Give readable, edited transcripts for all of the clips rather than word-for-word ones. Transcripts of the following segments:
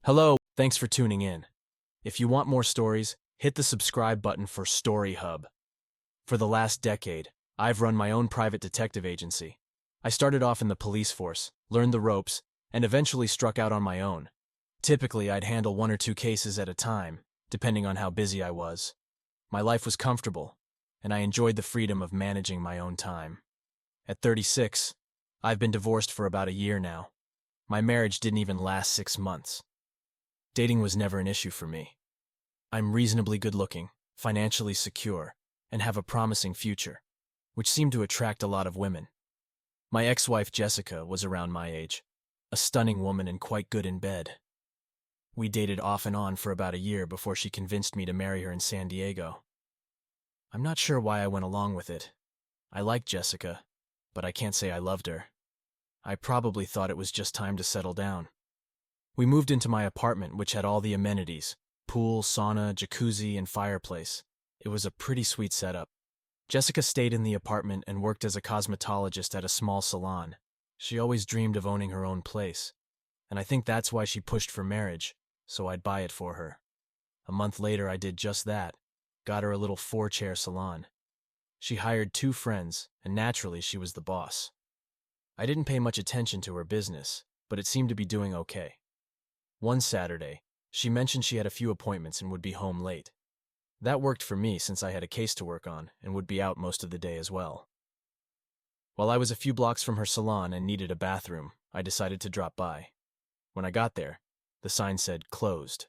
Hello, thanks for tuning in. If you want more stories, hit the subscribe button for StoryHub. For the last decade, I've run my own private detective agency. I started off in the police force, learned the ropes, and eventually struck out on my own. Typically, I'd handle one or two cases at a time, depending on how busy I was. My life was comfortable, and I enjoyed the freedom of managing my own time. At 36, I've been divorced for about a year now. My marriage didn't even last 6 months. Dating was never an issue for me. I'm reasonably good-looking, financially secure, and have a promising future, which seemed to attract a lot of women. My ex-wife Jessica was around my age, a stunning woman and quite good in bed. We dated off and on for about a year before she convinced me to marry her in San Diego. I'm not sure why I went along with it. I liked Jessica, but I can't say I loved her. I probably thought it was just time to settle down. We moved into my apartment, which had all the amenities: pool, sauna, jacuzzi, and fireplace. It was a pretty sweet setup. Jessica stayed in the apartment and worked as a cosmetologist at a small salon. She always dreamed of owning her own place, and I think that's why she pushed for marriage, so I'd buy it for her. A month later, I did just that, got her a little 4-chair salon. She hired 2 friends, and naturally she was the boss. I didn't pay much attention to her business, but it seemed to be doing okay. One Saturday, she mentioned she had a few appointments and would be home late. That worked for me since I had a case to work on and would be out most of the day as well. While I was a few blocks from her salon and needed a bathroom, I decided to drop by. When I got there, the sign said closed.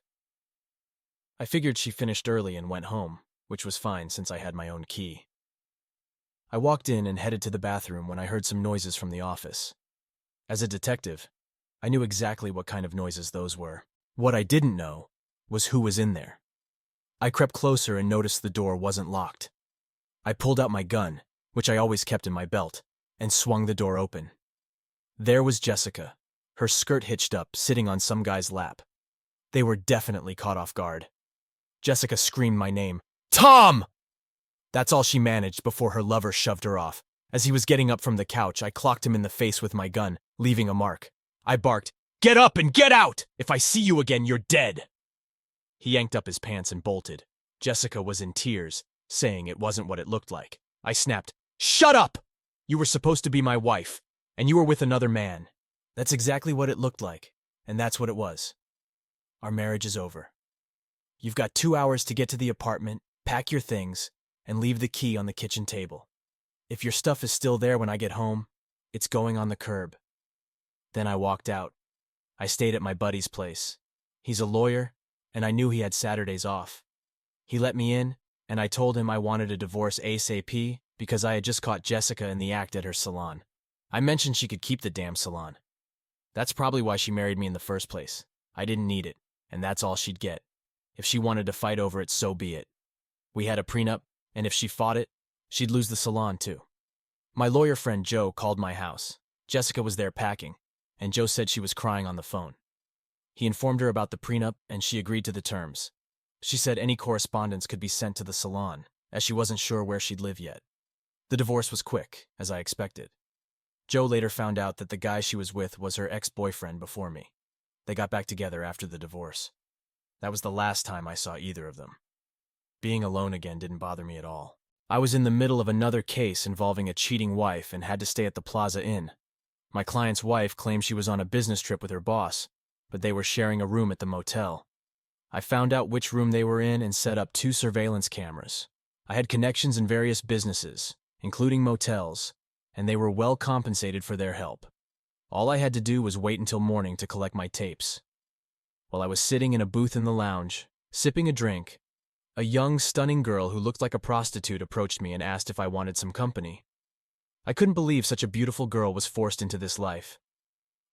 I figured she finished early and went home, which was fine since I had my own key. I walked in and headed to the bathroom when I heard some noises from the office. As a detective, I knew exactly what kind of noises those were. What I didn't know was who was in there. I crept closer and noticed the door wasn't locked. I pulled out my gun, which I always kept in my belt, and swung the door open. There was Jessica, her skirt hitched up, sitting on some guy's lap. They were definitely caught off guard. Jessica screamed my name, "Tom!" That's all she managed before her lover shoved her off. As he was getting up from the couch, I clocked him in the face with my gun, leaving a mark. I barked, "Get up and get out! If I see you again, you're dead!" He yanked up his pants and bolted. Jessica was in tears, saying it wasn't what it looked like. I snapped, "Shut up! You were supposed to be my wife, and you were with another man." That's exactly what it looked like, and that's what it was. Our marriage is over. You've got 2 hours to get to the apartment, pack your things, and leave the key on the kitchen table. If your stuff is still there when I get home, it's going on the curb. Then I walked out. I stayed at my buddy's place. He's a lawyer, and I knew he had Saturdays off. He let me in, and I told him I wanted a divorce ASAP because I had just caught Jessica in the act at her salon. I mentioned she could keep the damn salon. That's probably why she married me in the first place. I didn't need it, and that's all she'd get. If she wanted to fight over it, so be it. We had a prenup, and if she fought it, she'd lose the salon too. My lawyer friend Joe called my house. Jessica was there packing, and Joe said she was crying on the phone. He informed her about the prenup, and she agreed to the terms. She said any correspondence could be sent to the salon, as she wasn't sure where she'd live yet. The divorce was quick, as I expected. Joe later found out that the guy she was with was her ex-boyfriend before me. They got back together after the divorce. That was the last time I saw either of them. Being alone again didn't bother me at all. I was in the middle of another case involving a cheating wife and had to stay at the Plaza Inn. My client's wife claimed she was on a business trip with her boss, but they were sharing a room at the motel. I found out which room they were in and set up 2 surveillance cameras. I had connections in various businesses, including motels, and they were well compensated for their help. All I had to do was wait until morning to collect my tapes. While I was sitting in a booth in the lounge, sipping a drink, a young, stunning girl who looked like a prostitute approached me and asked if I wanted some company. I couldn't believe such a beautiful girl was forced into this life.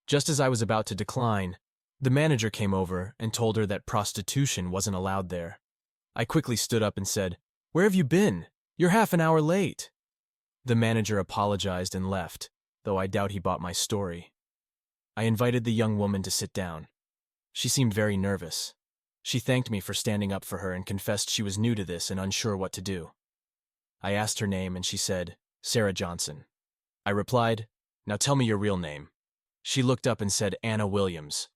Just as I was about to decline, the manager came over and told her that prostitution wasn't allowed there. I quickly stood up and said, "Where have you been? You're half an hour late." The manager apologized and left, though I doubt he bought my story. I invited the young woman to sit down. She seemed very nervous. She thanked me for standing up for her and confessed she was new to this and unsure what to do. I asked her name and she said, "Sarah Johnson." I replied, "Now tell me your real name." She looked up and said, "Anna Williams."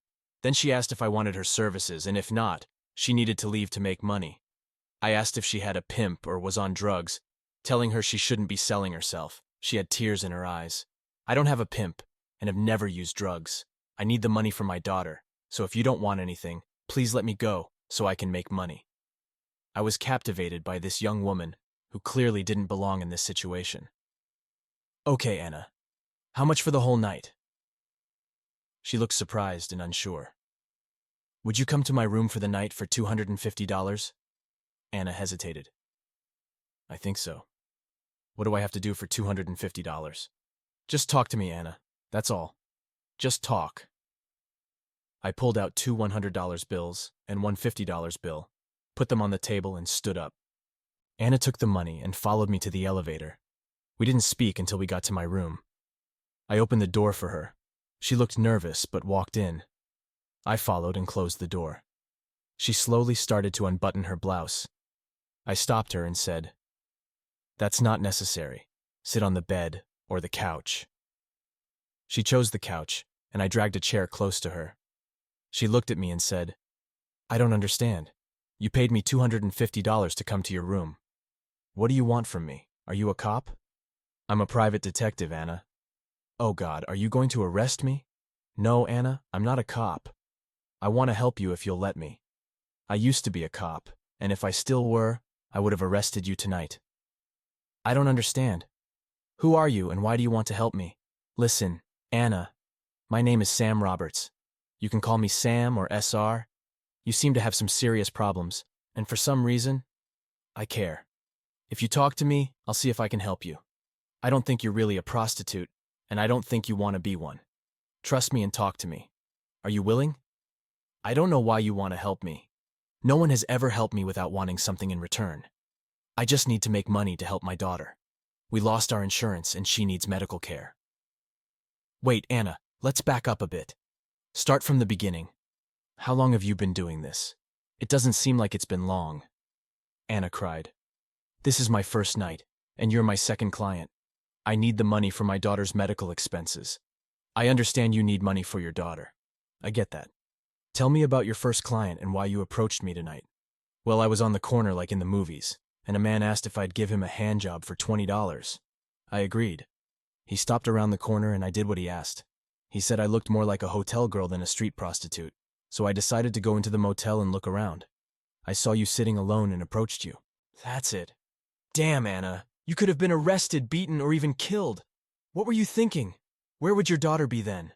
Then she asked if I wanted her services, and if not, she needed to leave to make money. I asked if she had a pimp or was on drugs, telling her she shouldn't be selling herself. She had tears in her eyes. I don't have a pimp and have never used drugs. I need the money for my daughter, so if you don't want anything, please let me go so I can make money. I was captivated by this young woman who clearly didn't belong in this situation. Okay, Anna. How much for the whole night? She looked surprised and unsure. Would you come to my room for the night for $250? Anna hesitated. I think so. What do I have to do for $250? Just talk to me, Anna. That's all. Just talk. I pulled out two $100 bills and one $50 bill, put them on the table, and stood up. Anna took the money and followed me to the elevator. We didn't speak until we got to my room. I opened the door for her. She looked nervous but walked in. I followed and closed the door. She slowly started to unbutton her blouse. I stopped her and said, "That's not necessary. Sit on the bed or the couch." She chose the couch, and I dragged a chair close to her. She looked at me and said, "I don't understand. You paid me $250 to come to your room. What do you want from me? Are you a cop?" "I'm a private detective, Anna." "Oh God, are you going to arrest me?" "No, Anna, I'm not a cop. I want to help you if you'll let me. I used to be a cop, and if I still were, I would have arrested you tonight." "I don't understand. Who are you and why do you want to help me?" "Listen, Anna, my name is Sam Roberts. You can call me Sam or SR. You seem to have some serious problems, and for some reason, I care. If you talk to me, I'll see if I can help you. I don't think you're really a prostitute, and I don't think you want to be one. Trust me and talk to me. Are you willing? I don't know why you want to help me. No one has ever helped me without wanting something in return. I just need to make money to help my daughter. We lost our insurance and she needs medical care." "Wait, Anna, let's back up a bit. Start from the beginning. How long have you been doing this? It doesn't seem like it's been long." Anna cried. "This is my first night, and you're my second client. I need the money for my daughter's medical expenses. I understand you need money for your daughter. I get that. Tell me about your first client and why you approached me tonight." "Well, I was on the corner like in the movies, and a man asked if I'd give him a hand job for $20. I agreed. He stopped around the corner and I did what he asked. He said I looked more like a hotel girl than a street prostitute, so I decided to go into the motel and look around. I saw you sitting alone and approached you." "That's it. Damn, Anna. You could have been arrested, beaten, or even killed. What were you thinking? Where would your daughter be then?"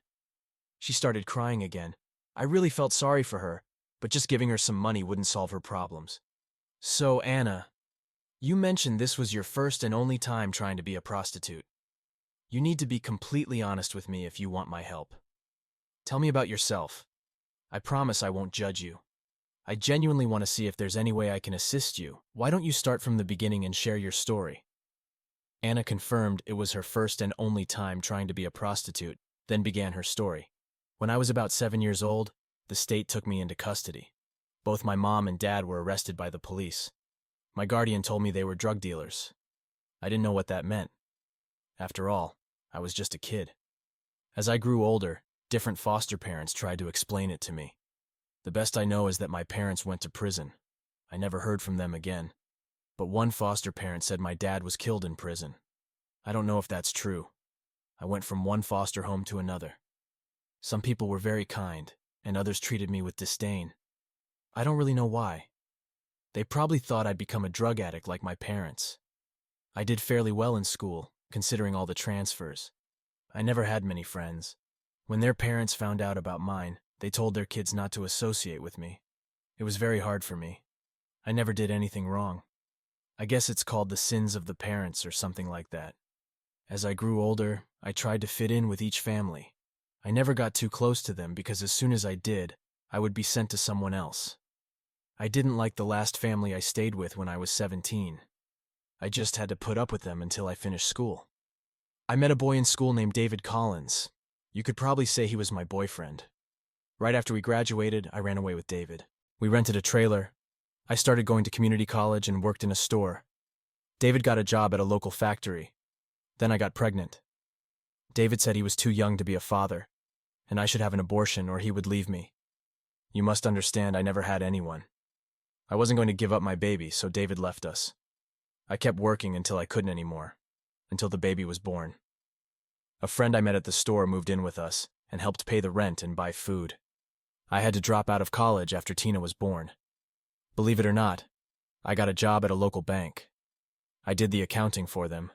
She started crying again. I really felt sorry for her, but just giving her some money wouldn't solve her problems. "So, Anna, you mentioned this was your first and only time trying to be a prostitute. You need to be completely honest with me if you want my help. Tell me about yourself. I promise I won't judge you. I genuinely want to see if there's any way I can assist you. Why don't you start from the beginning and share your story?" Anna confirmed it was her first and only time trying to be a prostitute, then began her story. "When I was about 7 years old, the state took me into custody. Both my mom and dad were arrested by the police. My guardian told me they were drug dealers. I didn't know what that meant. After all, I was just a kid. As I grew older, different foster parents tried to explain it to me. The best I know is that my parents went to prison. I never heard from them again. But one foster parent said my dad was killed in prison. I don't know if that's true. I went from one foster home to another. Some people were very kind, and others treated me with disdain. I don't really know why. They probably thought I'd become a drug addict like my parents. I did fairly well in school, considering all the transfers. I never had many friends. When their parents found out about mine, they told their kids not to associate with me. It was very hard for me. I never did anything wrong. I guess it's called the sins of the parents or something like that. As I grew older, I tried to fit in with each family. I never got too close to them because as soon as I did, I would be sent to someone else. I didn't like the last family I stayed with when I was 17. I just had to put up with them until I finished school. I met a boy in school named David Collins. You could probably say he was my boyfriend. Right after we graduated, I ran away with David. We rented a trailer. I started going to community college and worked in a store. David got a job at a local factory. Then I got pregnant. David said he was too young to be a father, and I should have an abortion or he would leave me. You must understand I never had anyone. I wasn't going to give up my baby, so David left us. I kept working until I couldn't anymore, until the baby was born. A friend I met at the store moved in with us and helped pay the rent and buy food. I had to drop out of college after Tina was born. Believe it or not, I got a job at a local bank. I did the accounting for them.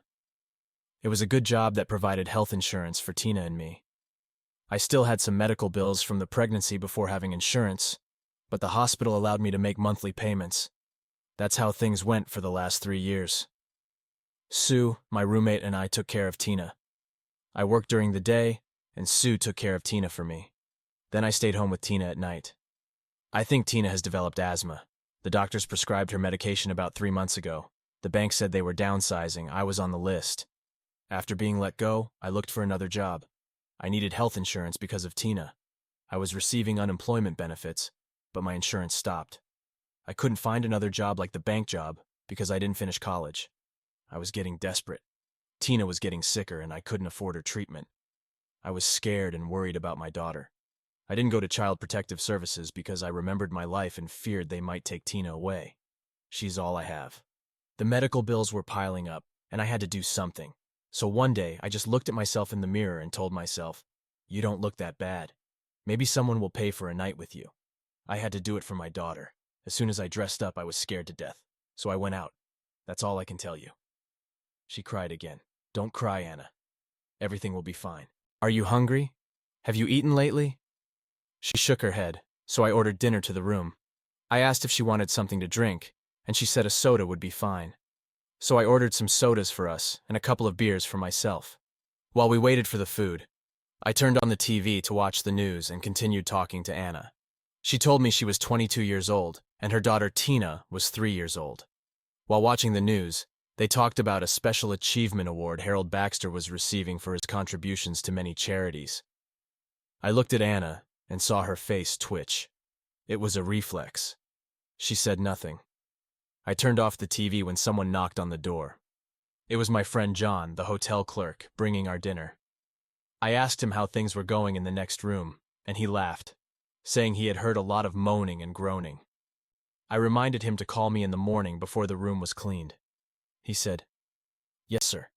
It was a good job that provided health insurance for Tina and me. I still had some medical bills from the pregnancy before having insurance, but the hospital allowed me to make monthly payments. That's how things went for the last 3 years. Sue, my roommate, and I took care of Tina. I worked during the day, and Sue took care of Tina for me. Then I stayed home with Tina at night. I think Tina has developed asthma. The doctors prescribed her medication about 3 months ago. The bank said they were downsizing. I was on the list. After being let go, I looked for another job. I needed health insurance because of Tina. I was receiving unemployment benefits, but my insurance stopped. I couldn't find another job like the bank job because I didn't finish college. I was getting desperate. Tina was getting sicker and I couldn't afford her treatment. I was scared and worried about my daughter. I didn't go to Child Protective Services because I remembered my life and feared they might take Tina away. She's all I have. The medical bills were piling up, and I had to do something. So one day, I just looked at myself in the mirror and told myself, "You don't look that bad. Maybe someone will pay for a night with you." I had to do it for my daughter. As soon as I dressed up, I was scared to death. So I went out. That's all I can tell you. She cried again. "Don't cry, Anna. Everything will be fine. Are you hungry? Have you eaten lately?" She shook her head, so I ordered dinner to the room. I asked if she wanted something to drink, and she said a soda would be fine. So I ordered some sodas for us and a couple of beers for myself. While we waited for the food, I turned on the TV to watch the news and continued talking to Anna. She told me she was 22 years old, and her daughter Tina was 3 years old. While watching the news, they talked about a Special Achievement Award Harold Baxter was receiving for his contributions to many charities. I looked at Anna and saw her face twitch. It was a reflex. She said nothing. I turned off the TV when someone knocked on the door. It was my friend John, the hotel clerk, bringing our dinner. I asked him how things were going in the next room, and he laughed, saying he had heard a lot of moaning and groaning. I reminded him to call me in the morning before the room was cleaned. He said, "Yes, sir,"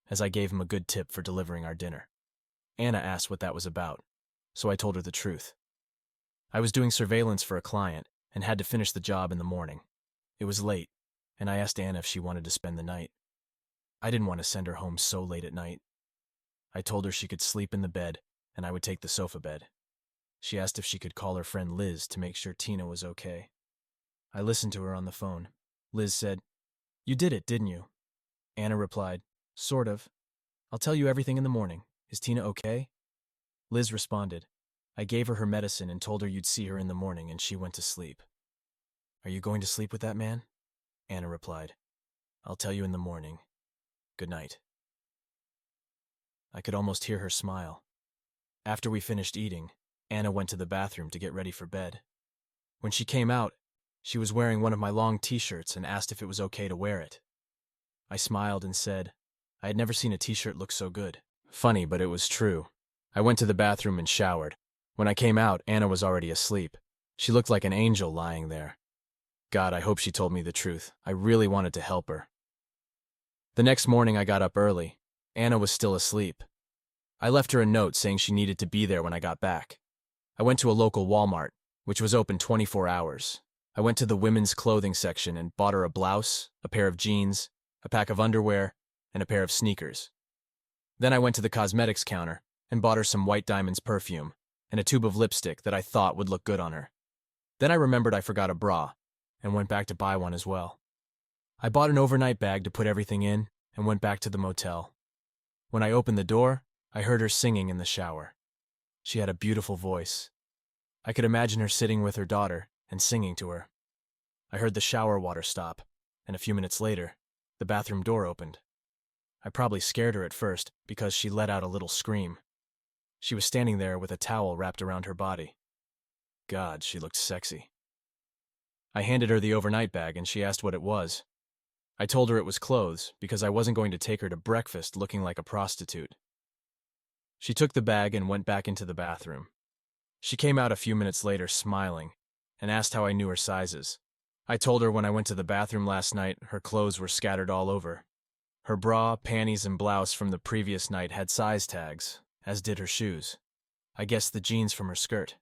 as I gave him a good tip for delivering our dinner. Anna asked what that was about, so I told her the truth. I was doing surveillance for a client and had to finish the job in the morning. It was late, and I asked Anna if she wanted to spend the night. I didn't want to send her home so late at night. I told her she could sleep in the bed, and I would take the sofa bed. She asked if she could call her friend Liz to make sure Tina was okay. I listened to her on the phone. Liz said, "You did it, didn't you?" Anna replied, "Sort of. I'll tell you everything in the morning. Is Tina okay?" Liz responded, "I gave her medicine and told her you'd see her in the morning, and she went to sleep." "Are you going to sleep with that man?" Anna replied, "I'll tell you in the morning. Good night." I could almost hear her smile. After we finished eating, Anna went to the bathroom to get ready for bed. When she came out, she was wearing one of my long t-shirts and asked if it was okay to wear it. I smiled and said, I had never seen a t-shirt look so good. Funny, but it was true. I went to the bathroom and showered. When I came out, Anna was already asleep. She looked like an angel lying there. God, I hope she told me the truth. I really wanted to help her. The next morning I got up early. Anna was still asleep. I left her a note saying she needed to be there when I got back. I went to a local Walmart, which was open 24 hours. I went to the women's clothing section and bought her a blouse, a pair of jeans, a pack of underwear, and a pair of sneakers. Then I went to the cosmetics counter and bought her some White Diamonds perfume and a tube of lipstick that I thought would look good on her. Then I remembered I forgot a bra and went back to buy one as well. I bought an overnight bag to put everything in and went back to the motel. When I opened the door, I heard her singing in the shower. She had a beautiful voice. I could imagine her sitting with her daughter and singing to her. I heard the shower water stop, and a few minutes later, the bathroom door opened. I probably scared her at first because she let out a little scream. She was standing there with a towel wrapped around her body. God, she looked sexy. I handed her the overnight bag and she asked what it was. I told her it was clothes because I wasn't going to take her to breakfast looking like a prostitute. She took the bag and went back into the bathroom. She came out a few minutes later smiling and asked how I knew her sizes. I told her when I went to the bathroom last night, her clothes were scattered all over. Her bra, panties, and blouse from the previous night had size tags, as did her shoes. I guessed the jeans from her skirt.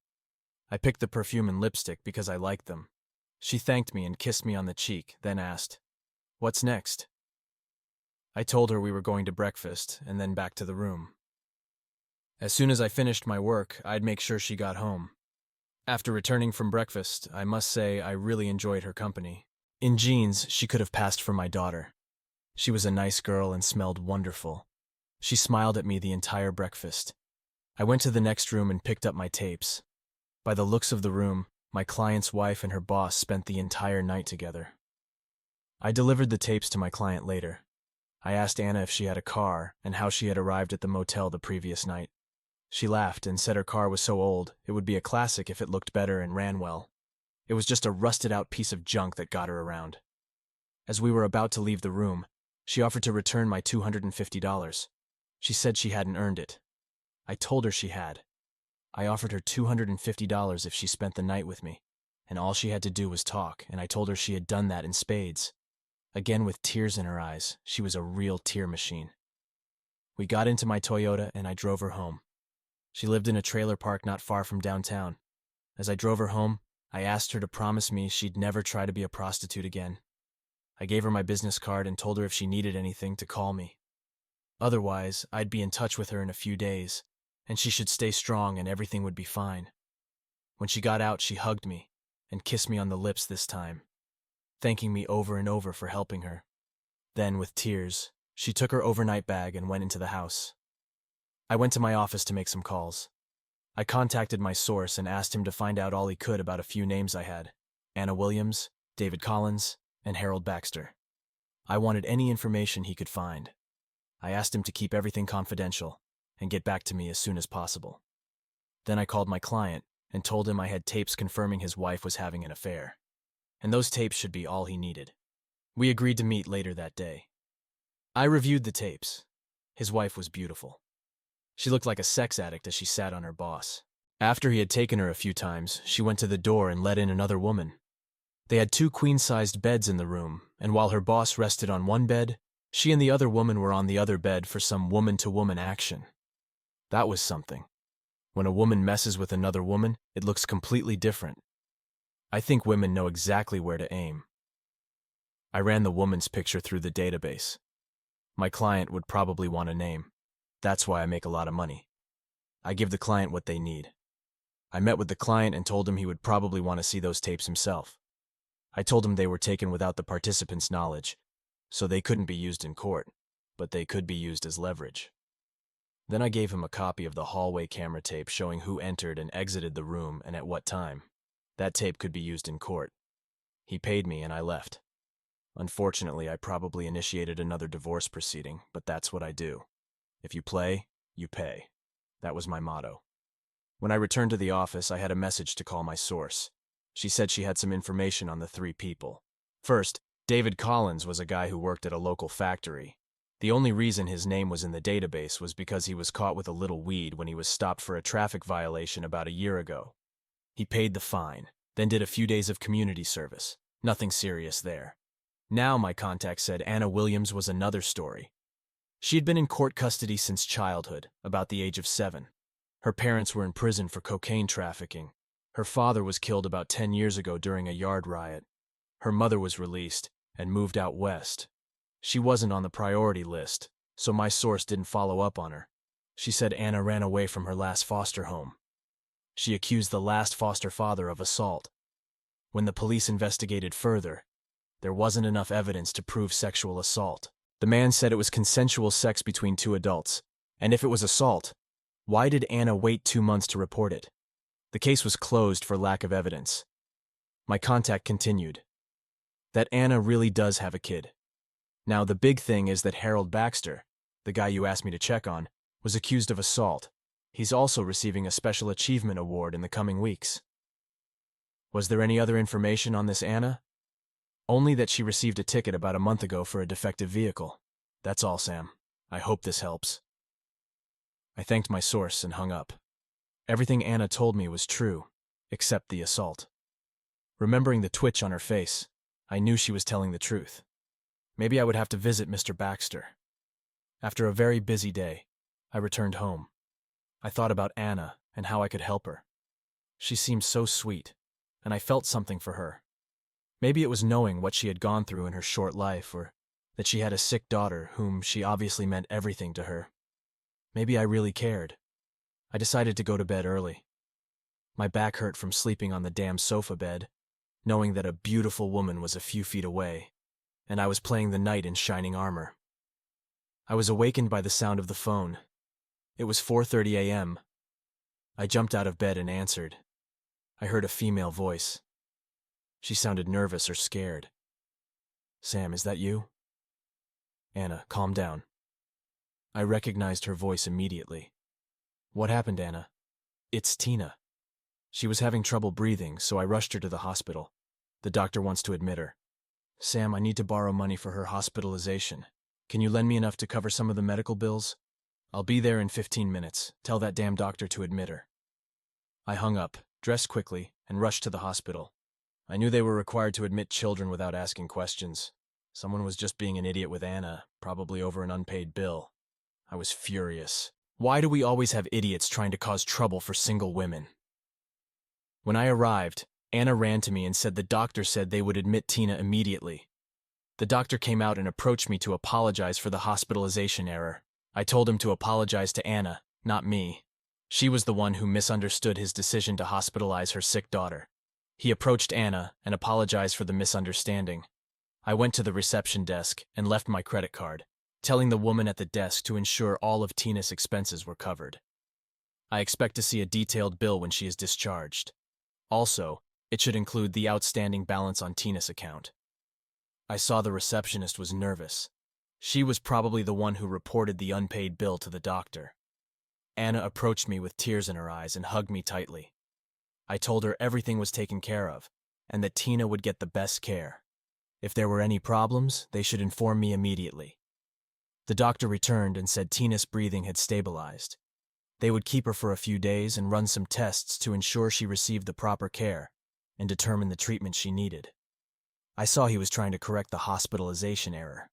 I picked the perfume and lipstick because I liked them. She thanked me and kissed me on the cheek, then asked, "What's next?" I told her we were going to breakfast and then back to the room. As soon as I finished my work, I'd make sure she got home. After returning from breakfast, I must say I really enjoyed her company. In jeans, she could have passed for my daughter. She was a nice girl and smelled wonderful. She smiled at me the entire breakfast. I went to the next room and picked up my tapes. By the looks of the room, my client's wife and her boss spent the entire night together. I delivered the tapes to my client later. I asked Anna if she had a car and how she had arrived at the motel the previous night. She laughed and said her car was so old, it would be a classic if it looked better and ran well. It was just a rusted-out piece of junk that got her around. As we were about to leave the room, she offered to return my $250. She said she hadn't earned it. I told her she had. I offered her $250 if she spent the night with me, and all she had to do was talk, and I told her she had done that in spades. Again with tears in her eyes, she was a real tear machine. We got into my Toyota and I drove her home. She lived in a trailer park not far from downtown. As I drove her home, I asked her to promise me she'd never try to be a prostitute again. I gave her my business card and told her if she needed anything to call me. Otherwise, I'd be in touch with her in a few days, and she should stay strong and everything would be fine. When she got out, she hugged me and kissed me on the lips this time, thanking me over and over for helping her. Then, with tears, she took her overnight bag and went into the house. I went to my office to make some calls. I contacted my source and asked him to find out all he could about a few names I had: Anna Williams, David Collins, and Harold Baxter. I wanted any information he could find. I asked him to keep everything confidential and get back to me as soon as possible. Then I called my client and told him I had tapes confirming his wife was having an affair, and those tapes should be all he needed. We agreed to meet later that day. I reviewed the tapes. His wife was beautiful. She looked like a sex addict as she sat on her boss. After he had taken her a few times, she went to the door and let in another woman. They had 2 queen-sized beds in the room, and while her boss rested on one bed, she and the other woman were on the other bed for some woman-to-woman action. That was something. When a woman messes with another woman, it looks completely different. I think women know exactly where to aim. I ran the woman's picture through the database. My client would probably want a name. That's why I make a lot of money. I give the client what they need. I met with the client and told him he would probably want to see those tapes himself. I told him they were taken without the participants' knowledge, so they couldn't be used in court, but they could be used as leverage. Then I gave him a copy of the hallway camera tape showing who entered and exited the room and at what time. That tape could be used in court. He paid me and I left. Unfortunately, I probably initiated another divorce proceeding, but that's what I do. If you play, you pay. That was my motto. When I returned to the office, I had a message to call my source. She said she had some information on the 3 people. First, David Collins was a guy who worked at a local factory. The only reason his name was in the database was because he was caught with a little weed when he was stopped for a traffic violation about a year ago. He paid the fine, then did a few days of community service. Nothing serious there. Now, my contact said Anna Williams was another story. She had been in court custody since childhood, about the age of 7. Her parents were in prison for cocaine trafficking. Her father was killed about 10 years ago during a yard riot. Her mother was released and moved out west. She wasn't on the priority list, so my source didn't follow up on her. She said Anna ran away from her last foster home. She accused the last foster father of assault. When the police investigated further, there wasn't enough evidence to prove sexual assault. The man said it was consensual sex between 2 adults, and if it was assault, why did Anna wait 2 months to report it? The case was closed for lack of evidence. My contact continued. That Anna really does have a kid. Now, the big thing is that Harold Baxter, the guy you asked me to check on, was accused of assault. He's also receiving a Special Achievement Award in the coming weeks. Was there any other information on this Anna? Only that she received a ticket about a month ago for a defective vehicle. That's all, Sam. I hope this helps. I thanked my source and hung up. Everything Anna told me was true, except the assault. Remembering the twitch on her face, I knew she was telling the truth. Maybe I would have to visit Mr. Baxter. After a very busy day, I returned home. I thought about Anna and how I could help her. She seemed so sweet, and I felt something for her. Maybe it was knowing what she had gone through in her short life, or that she had a sick daughter whom she obviously meant everything to her. Maybe I really cared. I decided to go to bed early. My back hurt from sleeping on the damn sofa bed, knowing that a beautiful woman was a few feet away, and I was playing the knight in shining armor. I was awakened by the sound of the phone. It was 4:30 a.m. I jumped out of bed and answered. I heard a female voice. She sounded nervous or scared. "Sam, is that you?" "Anna, calm down." I recognized her voice immediately. "What happened, Anna?" "It's Tina. She was having trouble breathing, so I rushed her to the hospital. The doctor wants to admit her." "Sam, I need to borrow money for her hospitalization. Can you lend me enough to cover some of the medical bills? I'll be there in 15 minutes. Tell that damn doctor to admit her." I hung up, dressed quickly, and rushed to the hospital. I knew they were required to admit children without asking questions. Someone was just being an idiot with Anna, probably over an unpaid bill. I was furious. Why do we always have idiots trying to cause trouble for single women? When I arrived, Anna ran to me and said the doctor said they would admit Tina immediately. The doctor came out and approached me to apologize for the hospitalization error. I told him to apologize to Anna, not me. She was the one who misunderstood his decision to hospitalize her sick daughter. He approached Anna and apologized for the misunderstanding. I went to the reception desk and left my credit card, telling the woman at the desk to ensure all of Tina's expenses were covered. I expect to see a detailed bill when she is discharged. Also, it should include the outstanding balance on Tina's account. I saw the receptionist was nervous. She was probably the one who reported the unpaid bill to the doctor. Anna approached me with tears in her eyes and hugged me tightly. I told her everything was taken care of, and that Tina would get the best care. If there were any problems, they should inform me immediately. The doctor returned and said Tina's breathing had stabilized. They would keep her for a few days and run some tests to ensure she received the proper care and determine the treatment she needed. I saw he was trying to correct the hospitalization error.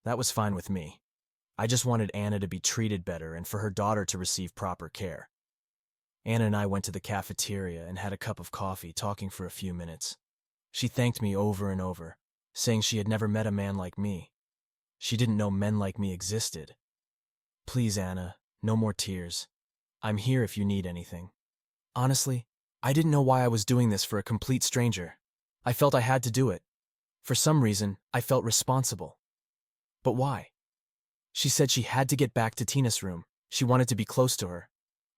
That was fine with me. I just wanted Anna to be treated better and for her daughter to receive proper care. Anna and I went to the cafeteria and had a cup of coffee, talking for a few minutes. She thanked me over and over, saying she had never met a man like me. She didn't know men like me existed. "Please, Anna, no more tears. I'm here if you need anything." Honestly, I didn't know why I was doing this for a complete stranger. I felt I had to do it. For some reason, I felt responsible. But why? She said she had to get back to Tina's room. She wanted to be close to her.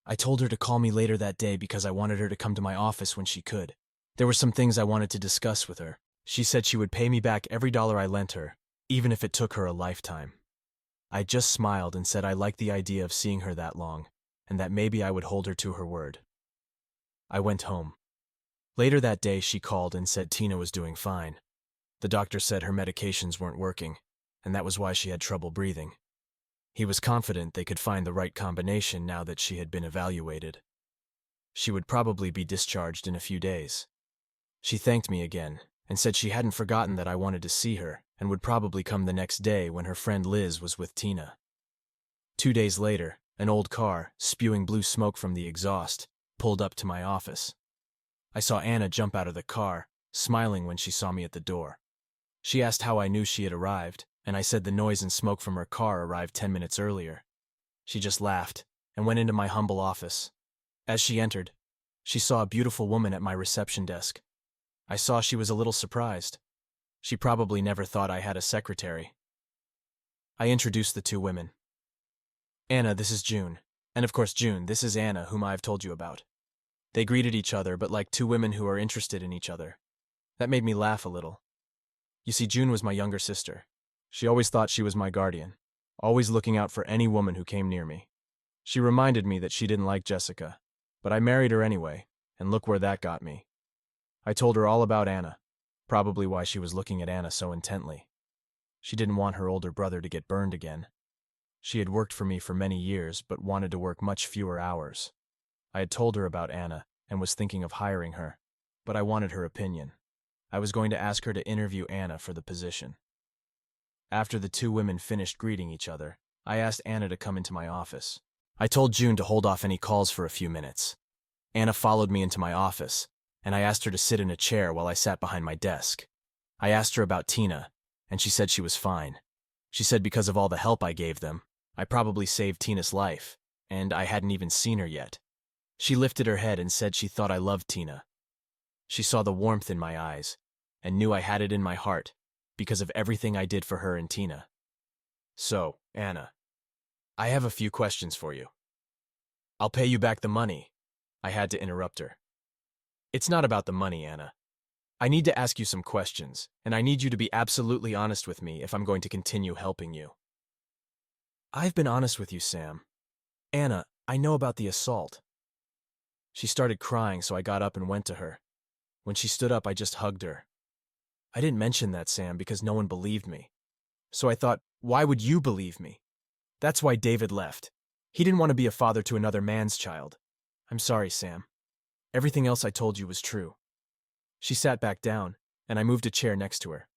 I told her to call me later that day because I wanted her to come to my office when she could. There were some things I wanted to discuss with her. She said she would pay me back every dollar I lent her, even if it took her a lifetime. I just smiled and said I liked the idea of seeing her that long, and that maybe I would hold her to her word. I went home. Later that day, she called and said Tina was doing fine. The doctor said her medications weren't working, and that was why she had trouble breathing. He was confident they could find the right combination now that she had been evaluated. She would probably be discharged in a few days. She thanked me again and said she hadn't forgotten that I wanted to see her and would probably come the next day when her friend Liz was with Tina. 2 days later, an old car, spewing blue smoke from the exhaust, pulled up to my office. I saw Anna jump out of the car, smiling when she saw me at the door. She asked how I knew she had arrived, and I said the noise and smoke from her car arrived 10 minutes earlier. She just laughed and went into my humble office. As she entered, she saw a beautiful woman at my reception desk. I saw she was a little surprised. She probably never thought I had a secretary. I introduced the two women. "Anna, this is June. And of course, June, this is Anna, whom I have told you about." They greeted each other, but like two women who are interested in each other. That made me laugh a little. You see, June was my younger sister. She always thought she was my guardian, always looking out for any woman who came near me. She reminded me that she didn't like Jessica, but I married her anyway, and look where that got me. I told her all about Anna, probably why she was looking at Anna so intently. She didn't want her older brother to get burned again. She had worked for me for many years, but wanted to work much fewer hours. I had told her about Anna and was thinking of hiring her. but I wanted her opinion. I was going to ask her to interview Anna for the position. After the two women finished greeting each other, I asked Anna to come into my office. I told June to hold off any calls for a few minutes. Anna followed me into my office, and I asked her to sit in a chair while I sat behind my desk. I asked her about Tina, and she said she was fine. She said because of all the help I gave them, I probably saved Tina's life, and I hadn't even seen her yet. She lifted her head and said she thought I loved Tina. She saw the warmth in my eyes, and knew I had it in my heart, because of everything I did for her and Tina. So, Anna, I have a few questions for you. I'll pay you back the money. I had to interrupt her. It's not about the money, Anna. I need to ask you some questions, and I need you to be absolutely honest with me if I'm going to continue helping you. I've been honest with you, Sam. Anna, I know about the assault. She started crying, so I got up and went to her. When she stood up, I just hugged her. I didn't mention that, Sam, because no one believed me. So I thought, why would you believe me? That's why David left. He didn't want to be a father to another man's child. I'm sorry, Sam. Everything else I told you was true. She sat back down, and I moved a chair next to her.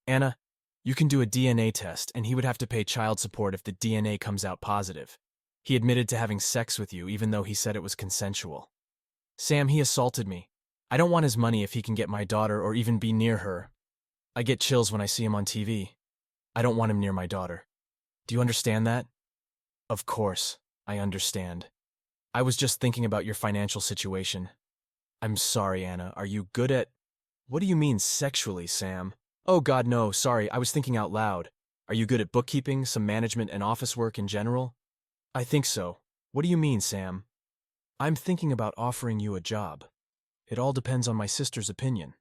Anna, you can do a DNA test, and he would have to pay child support if the DNA comes out positive. He admitted to having sex with you, even though he said it was consensual. Sam, he assaulted me. I don't want his money if he can get my daughter or even be near her. I get chills when I see him on TV. I don't want him near my daughter. Do you understand that? Of course, I understand. I was just thinking about your financial situation. I'm sorry, Anna. Are you good at... What do you mean sexually, Sam? Oh God, no, sorry, I was thinking out loud. Are you good at bookkeeping, some management and office work in general? I think so. What do you mean, Sam? I'm thinking about offering you a job. It all depends on my sister's opinion.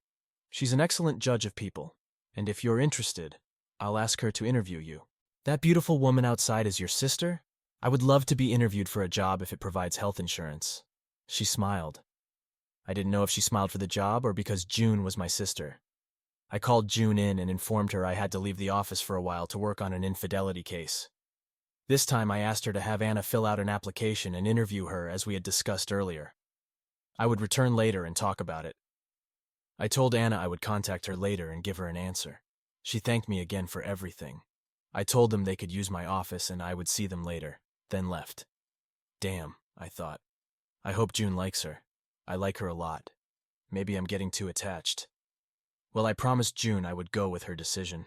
She's an excellent judge of people, and if you're interested, I'll ask her to interview you. That beautiful woman outside is your sister? I would love to be interviewed for a job if it provides health insurance. She smiled. I didn't know if she smiled for the job or because June was my sister. I called June in and informed her I had to leave the office for a while to work on an infidelity case. This time I asked her to have Anna fill out an application and interview her as we had discussed earlier. I would return later and talk about it. I told Anna I would contact her later and give her an answer. She thanked me again for everything. I told them they could use my office and I would see them later, then left. Damn, I thought. I hope June likes her. I like her a lot. Maybe I'm getting too attached. Well, I promised June I would go with her decision.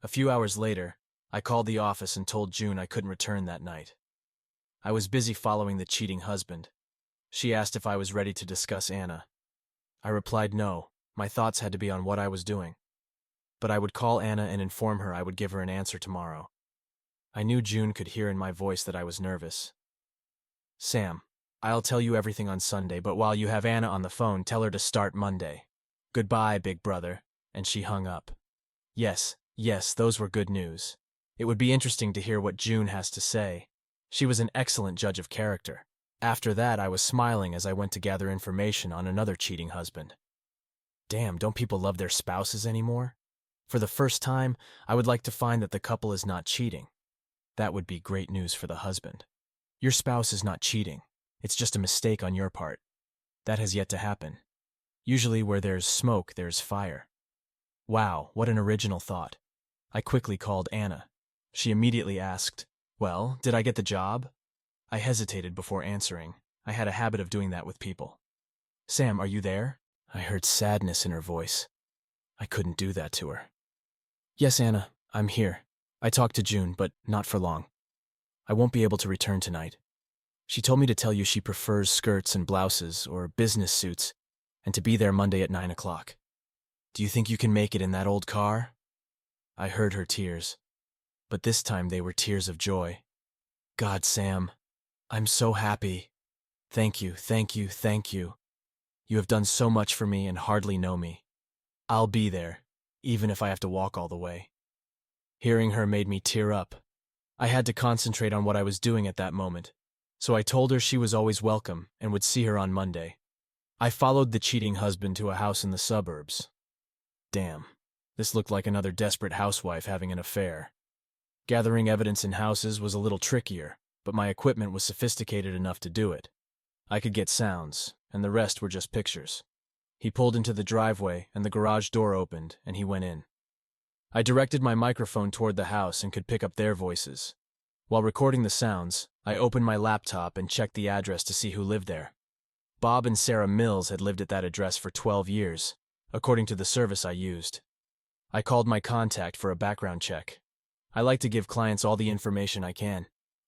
A few hours later, I called the office and told June I couldn't return that night. I was busy following the cheating husband. She asked if I was ready to discuss Anna. I replied no, my thoughts had to be on what I was doing. But I would call Anna and inform her I would give her an answer tomorrow. I knew June could hear in my voice that I was nervous. Sam, I'll tell you everything on Sunday, but while you have Anna on the phone, tell her to start Monday. Goodbye, big brother. And she hung up. Yes, those were good news. It would be interesting to hear what June has to say. She was an excellent judge of character. After that, I was smiling as I went to gather information on another cheating husband. Damn, don't people love their spouses anymore? For the first time, I would like to find that the couple is not cheating. That would be great news for the husband. Your spouse is not cheating. It's just a mistake on your part. That has yet to happen. Usually where there's smoke, there's fire. Wow, what an original thought. I quickly called Anna. She immediately asked, "Well, did I get the job?" I hesitated before answering. I had a habit of doing that with people. "Sam, are you there?" I heard sadness in her voice. I couldn't do that to her. "Yes, Anna, I'm here. I talked to June, but not for long. I won't be able to return tonight. She told me to tell you she prefers skirts and blouses or business suits, and to be there Monday at 9 o'clock. Do you think you can make it in that old car?" I heard her tears, but this time they were tears of joy. God, Sam, I'm so happy. Thank you, thank you, thank you. You have done so much for me and hardly know me. I'll be there, even if I have to walk all the way. Hearing her made me tear up. I had to concentrate on what I was doing at that moment, so I told her she was always welcome and would see her on Monday. I followed the cheating husband to a house in the suburbs. Damn, this looked like another desperate housewife having an affair. Gathering evidence in houses was a little trickier, but my equipment was sophisticated enough to do it. I could get sounds, and the rest were just pictures. He pulled into the driveway, and the garage door opened, and he went in. I directed my microphone toward the house and could pick up their voices. While recording the sounds, I opened my laptop and checked the address to see who lived there. Bob and Sarah Mills had lived at that address for 12 years, according to the service I used. I called my contact for a background check. I like to give clients all the information I can.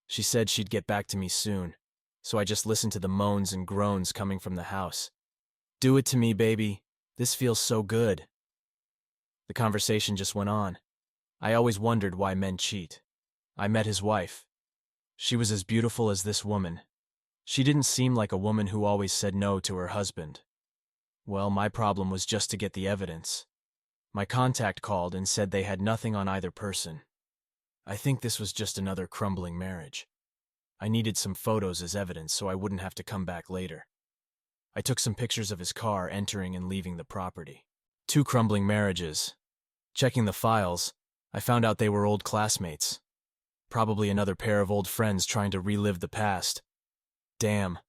She said she'd get back to me soon, so I just listened to the moans and groans coming from the house. "Do it to me, baby. This feels so good." The conversation just went on. I always wondered why men cheat. I met his wife. She was as beautiful as this woman. She didn't seem like a woman who always said no to her husband. Well, my problem was just to get the evidence. My contact called and said they had nothing on either person. I think this was just another crumbling marriage. I needed some photos as evidence so I wouldn't have to come back later. I took some pictures of his car entering and leaving the property. 2 crumbling marriages. Checking the files, I found out they were old classmates. Probably another pair of old friends trying to relive the past. Damn,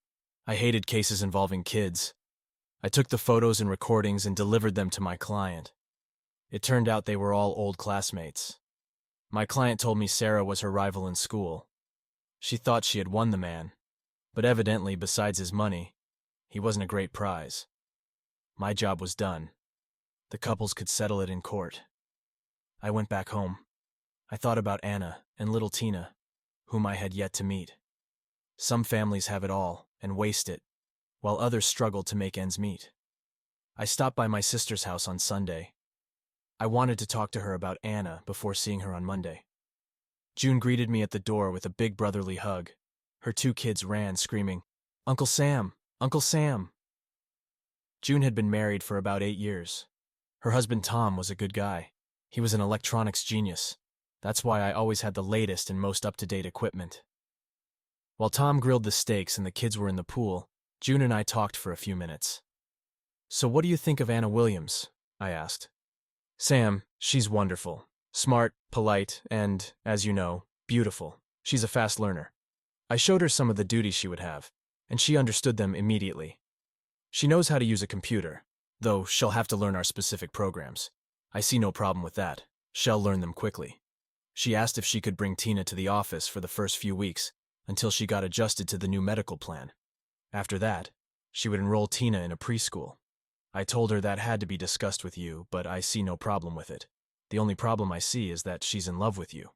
I hated cases involving kids. I took the photos and recordings and delivered them to my client. It turned out they were all old classmates. My client told me Sarah was her rival in school. She thought she had won the man, but evidently, besides his money, he wasn't a great prize. My job was done. The couples could settle it in court. I went back home. I thought about Anna and little Tina, whom I had yet to meet. Some families have it all and waste it, while others struggle to make ends meet. I stopped by my sister's house on Sunday. I wanted to talk to her about Anna before seeing her on Monday. June greeted me at the door with a big brotherly hug. Her 2 kids ran, screaming, "Uncle Sam! Uncle Sam!" June had been married for about 8 years. Her husband Tom was a good guy. He was an electronics genius. That's why I always had the latest and most up-to-date equipment. While Tom grilled the steaks and the kids were in the pool, June and I talked for a few minutes. "So what do you think of Anna Williams?" I asked. "Sam, she's wonderful. Smart, polite, and, as you know, beautiful. She's a fast learner. I showed her some of the duties she would have, and she understood them immediately. She knows how to use a computer, though she'll have to learn our specific programs. I see no problem with that. She'll learn them quickly. She asked if she could bring Tina to the office for the first few weeks, until she got adjusted to the new medical plan. After that, she would enroll Tina in a preschool. I told her that had to be discussed with you, but I see no problem with it. The only problem I see is that she's in love with you."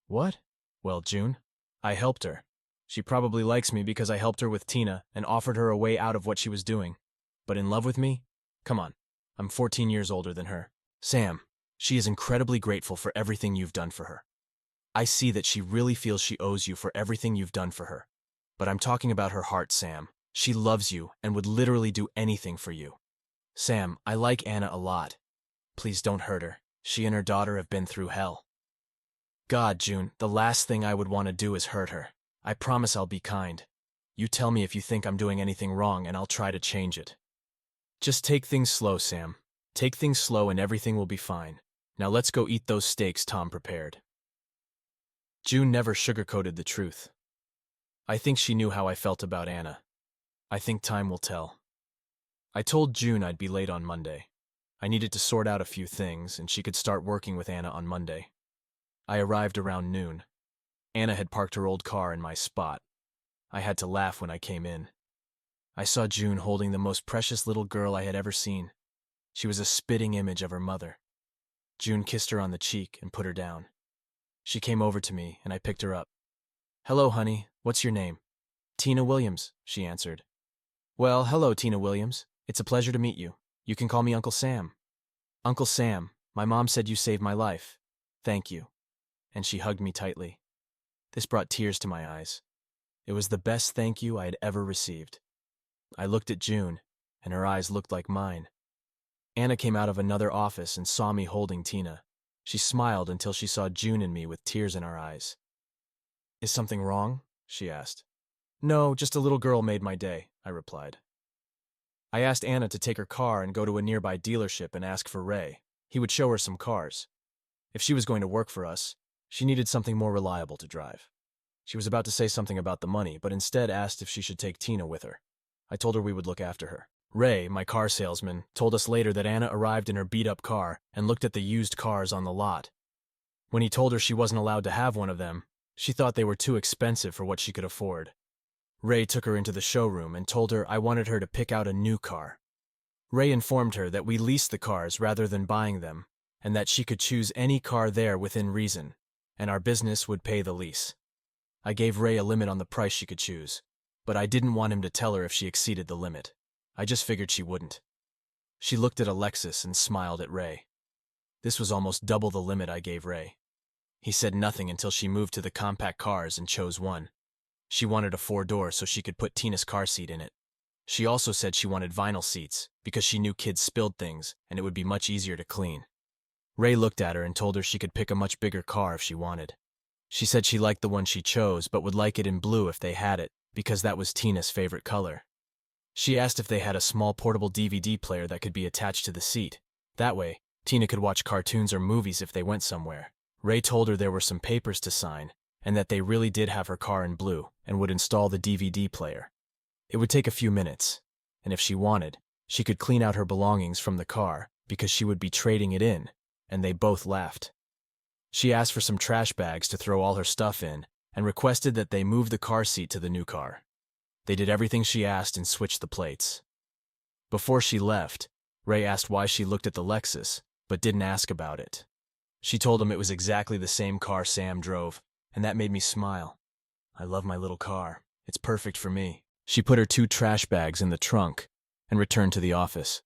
"What?" "Well, June, I helped her. She probably likes me because I helped her with Tina and offered her a way out of what she was doing. But in love with me? Come on, I'm 14 years older than her. Sam, she is incredibly grateful for everything you've done for her. I see that she really feels she owes you for everything you've done for her. But I'm talking about her heart, Sam. She loves you and would literally do anything for you. Sam, I like Anna a lot. Please don't hurt her. She and her daughter have been through hell." "God, June, the last thing I would want to do is hurt her. I promise I'll be kind. You tell me if you think I'm doing anything wrong and I'll try to change it." "Just take things slow, Sam. Take things slow and everything will be fine. Now let's go eat those steaks Tom prepared." June never sugarcoated the truth. I think she knew how I felt about Anna. I think time will tell. I told June I'd be late on Monday. I needed to sort out a few things, and she could start working with Anna on Monday. I arrived around noon. Anna had parked her old car in my spot. I had to laugh when I came in. I saw June holding the most precious little girl I had ever seen. She was a spitting image of her mother. June kissed her on the cheek and put her down. She came over to me, and I picked her up. "Hello, honey. What's your name?" "Tina Williams," she answered. "Well, hello, Tina Williams. It's a pleasure to meet you. You can call me Uncle Sam." "Uncle Sam, my mom said you saved my life. Thank you." And she hugged me tightly. This brought tears to my eyes. It was the best thank you I had ever received. I looked at June, and her eyes looked like mine. Anna came out of another office and saw me holding Tina. She smiled until she saw June and me with tears in our eyes. "Is something wrong?" she asked. "No, just a little girl made my day," I replied. I asked Anna to take her car and go to a nearby dealership and ask for Ray. He would show her some cars. If she was going to work for us, she needed something more reliable to drive. She was about to say something about the money, but instead asked if she should take Tina with her. I told her we would look after her. Ray, my car salesman, told us later that Anna arrived in her beat-up car and looked at the used cars on the lot. When he told her she wasn't allowed to have one of them, she thought they were too expensive for what she could afford. Ray took her into the showroom and told her I wanted her to pick out a new car. Ray informed her that we leased the cars rather than buying them, and that she could choose any car there within reason, and our business would pay the lease. I gave Ray a limit on the price she could choose, but I didn't want him to tell her if she exceeded the limit. I just figured she wouldn't. She looked at Alexis and smiled at Ray. This was almost double the limit I gave Ray. He said nothing until she moved to the compact cars and chose one. She wanted a 4-door so she could put Tina's car seat in it. She also said she wanted vinyl seats because she knew kids spilled things and it would be much easier to clean. Ray looked at her and told her she could pick a much bigger car if she wanted. She said she liked the one she chose but would like it in blue if they had it because that was Tina's favorite color. She asked if they had a small portable DVD player that could be attached to the seat. That way, Tina could watch cartoons or movies if they went somewhere. Ray told her there were some papers to sign and that they really did have her car in blue and would install the DVD player. It would take a few minutes, and if she wanted, she could clean out her belongings from the car because she would be trading it in, and they both laughed. She asked for some trash bags to throw all her stuff in and requested that they move the car seat to the new car. They did everything she asked and switched the plates. Before she left, Ray asked why she looked at the Lexus, but didn't ask about it. She told him it was exactly the same car Sam drove, and that made me smile. I love my little car. It's perfect for me. She put her 2 trash bags in the trunk and returned to the office.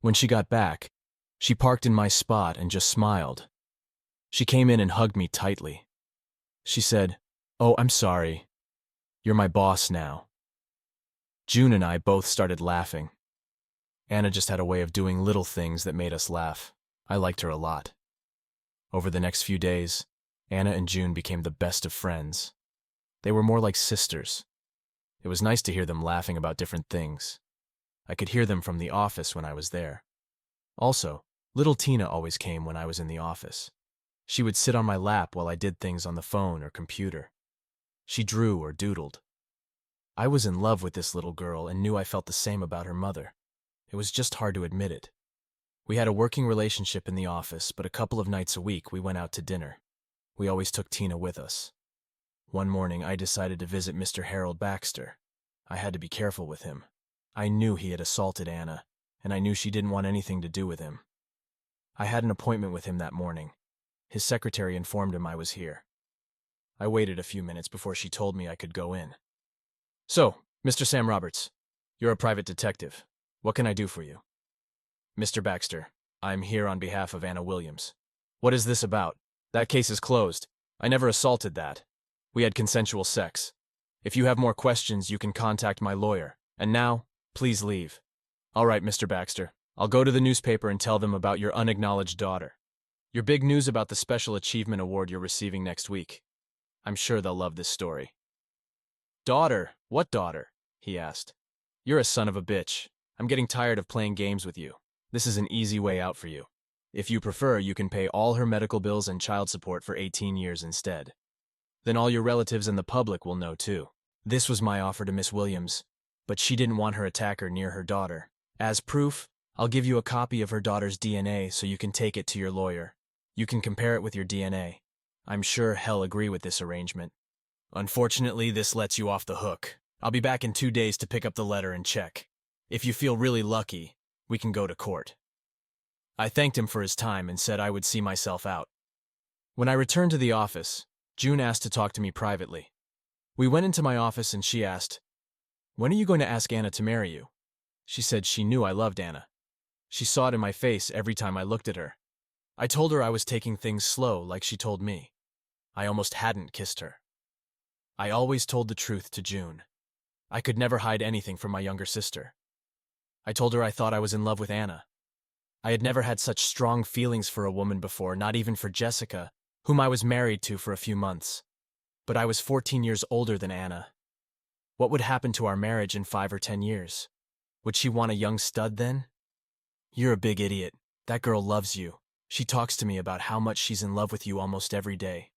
When she got back, she parked in my spot and just smiled. She came in and hugged me tightly. She said, "Oh, I'm sorry. You're my boss now." June and I both started laughing. Anna just had a way of doing little things that made us laugh. I liked her a lot. Over the next few days, Anna and June became the best of friends. They were more like sisters. It was nice to hear them laughing about different things. I could hear them from the office when I was there. Also, little Tina always came when I was in the office. She would sit on my lap while I did things on the phone or computer. She drew or doodled. I was in love with this little girl and knew I felt the same about her mother. It was just hard to admit it. We had a working relationship in the office, but a couple of nights a week we went out to dinner. We always took Tina with us. One morning I decided to visit Mr. Harold Baxter. I had to be careful with him. I knew he had assaulted Anna, and I knew she didn't want anything to do with him. I had an appointment with him that morning. His secretary informed him I was here. I waited a few minutes before she told me I could go in. "So, Mr. Sam Roberts, you're a private detective. What can I do for you?" "Mr. Baxter, I'm here on behalf of Anna Williams." "What is this about? That case is closed. I never assaulted that. We had consensual sex. If you have more questions, you can contact my lawyer. And now, please leave." "All right, Mr. Baxter. I'll go to the newspaper and tell them about your unacknowledged daughter. Your big news about the Special Achievement Award you're receiving next week. I'm sure they'll love this story." "Daughter? What daughter?" he asked. "You're a son of a bitch. I'm getting tired of playing games with you. This is an easy way out for you. If you prefer, you can pay all her medical bills and child support for 18 years instead. Then all your relatives and the public will know too." This was my offer to Miss Williams, but she didn't want her attacker near her daughter. "As proof, I'll give you a copy of her daughter's DNA so you can take it to your lawyer. You can compare it with your DNA. I'm sure he'll agree with this arrangement. Unfortunately, this lets you off the hook. I'll be back in 2 days to pick up the letter and check. If you feel really lucky, we can go to court." I thanked him for his time and said I would see myself out. When I returned to the office, June asked to talk to me privately. We went into my office and she asked, "When are you going to ask Anna to marry you?" She said she knew I loved Anna. She saw it in my face every time I looked at her. I told her I was taking things slow like she told me. I almost hadn't kissed her. I always told the truth to June. I could never hide anything from my younger sister. I told her I thought I was in love with Anna. I had never had such strong feelings for a woman before, not even for Jessica, whom I was married to for a few months. But I was 14 years older than Anna. What would happen to our marriage in 5 or 10 years? Would she want a young stud then? "You're a big idiot. That girl loves you. She talks to me about how much she's in love with you almost every day.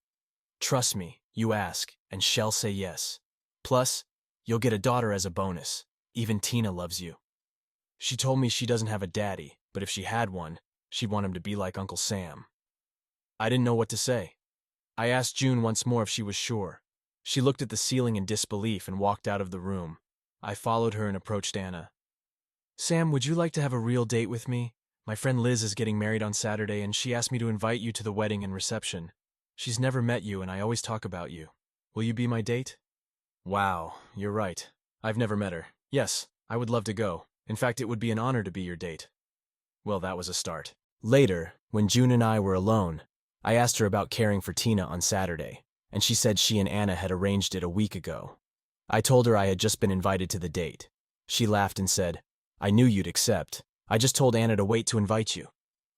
Trust me, you ask, and she'll say yes. Plus, you'll get a daughter as a bonus. Even Tina loves you." She told me she doesn't have a daddy, but if she had one, she'd want him to be like Uncle Sam. I didn't know what to say. I asked June once more if she was sure. She looked at the ceiling in disbelief and walked out of the room. I followed her and approached Anna. Sam, would you like to have a real date with me? My friend Liz is getting married on Saturday, and she asked me to invite you to the wedding and reception. She's never met you, and I always talk about you. Will you be my date? Wow, you're right. I've never met her. Yes, I would love to go. In fact, it would be an honor to be your date. Well, that was a start. Later, when June and I were alone, I asked her about caring for Tina on Saturday, and she said she and Anna had arranged it a week ago. I told her I had just been invited to the date. She laughed and said, I knew you'd accept. I just told Anna to wait to invite you.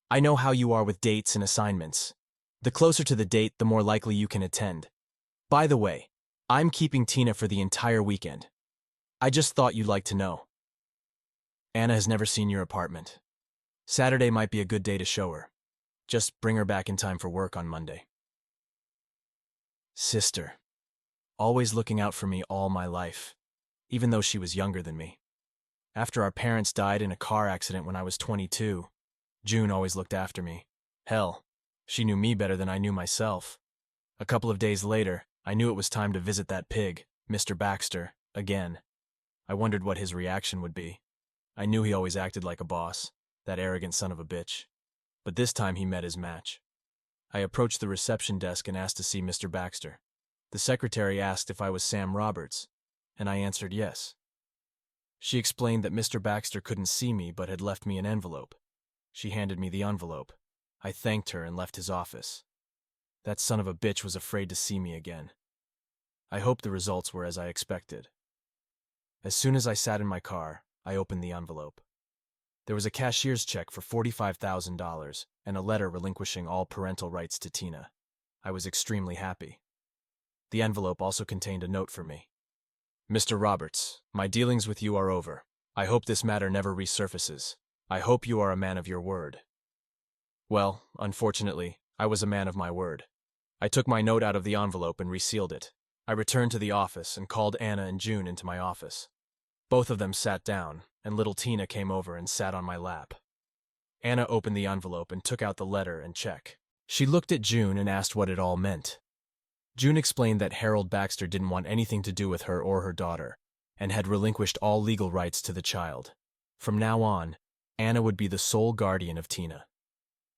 I know how you are with dates and assignments. The closer to the date, the more likely you can attend. By the way, I'm keeping Tina for the entire weekend. I just thought you'd like to know. Anna has never seen your apartment. Saturday might be a good day to show her. Just bring her back in time for work on Monday. Sister. Always looking out for me all my life, even though she was younger than me. After our parents died in a car accident when I was 22, June always looked after me. Hell, she knew me better than I knew myself. A couple of days later, I knew it was time to visit that pig, Mr. Baxter, again. I wondered what his reaction would be. I knew he always acted like a boss, that arrogant son of a bitch. But this time he met his match. I approached the reception desk and asked to see Mr. Baxter. The secretary asked if I was Sam Roberts, and I answered yes. She explained that Mr. Baxter couldn't see me but had left me an envelope. She handed me the envelope. I thanked her and left his office. That son of a bitch was afraid to see me again. I hoped the results were as I expected. As soon as I sat in my car, I opened the envelope. There was a cashier's check for $45,000 and a letter relinquishing all parental rights to Tina. I was extremely happy. The envelope also contained a note for me. Mr. Roberts, my dealings with you are over. I hope this matter never resurfaces. I hope you are a man of your word. Well, unfortunately, I was a man of my word. I took my note out of the envelope and resealed it. I returned to the office and called Anna and June into my office. Both of them sat down, and little Tina came over and sat on my lap. Anna opened the envelope and took out the letter and check. She looked at June and asked what it all meant. June explained that Harold Baxter didn't want anything to do with her or her daughter, and had relinquished all legal rights to the child. From now on, Anna would be the sole guardian of Tina.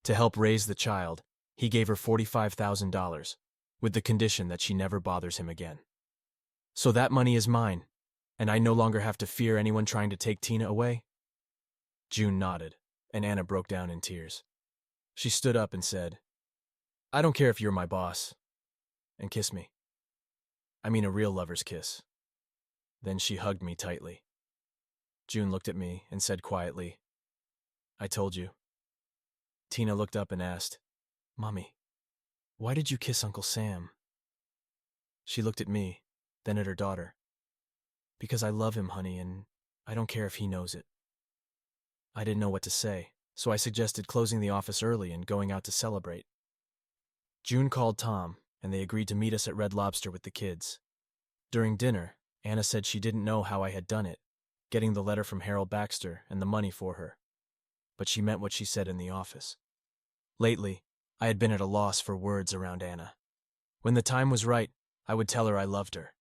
To help raise the child, he gave her $45,000, with the condition that she never bothers him again. So that money is mine, and I no longer have to fear anyone trying to take Tina away? June nodded, and Anna broke down in tears. She stood up and said, I don't care if you're my boss. And kissed me. I mean a real lover's kiss. Then she hugged me tightly. June looked at me and said quietly, I told you. Tina looked up and asked, Mommy, why did you kiss Uncle Sam? She looked at me, then at her daughter. Because I love him, honey, and I don't care if he knows it. I didn't know what to say, so I suggested closing the office early and going out to celebrate. June called Tom, and they agreed to meet us at Red Lobster with the kids. During dinner, Anna said she didn't know how I had done it, getting the letter from Harold Baxter and the money for her. But she meant what she said in the office. Lately, I had been at a loss for words around Anna. When the time was right, I would tell her I loved her.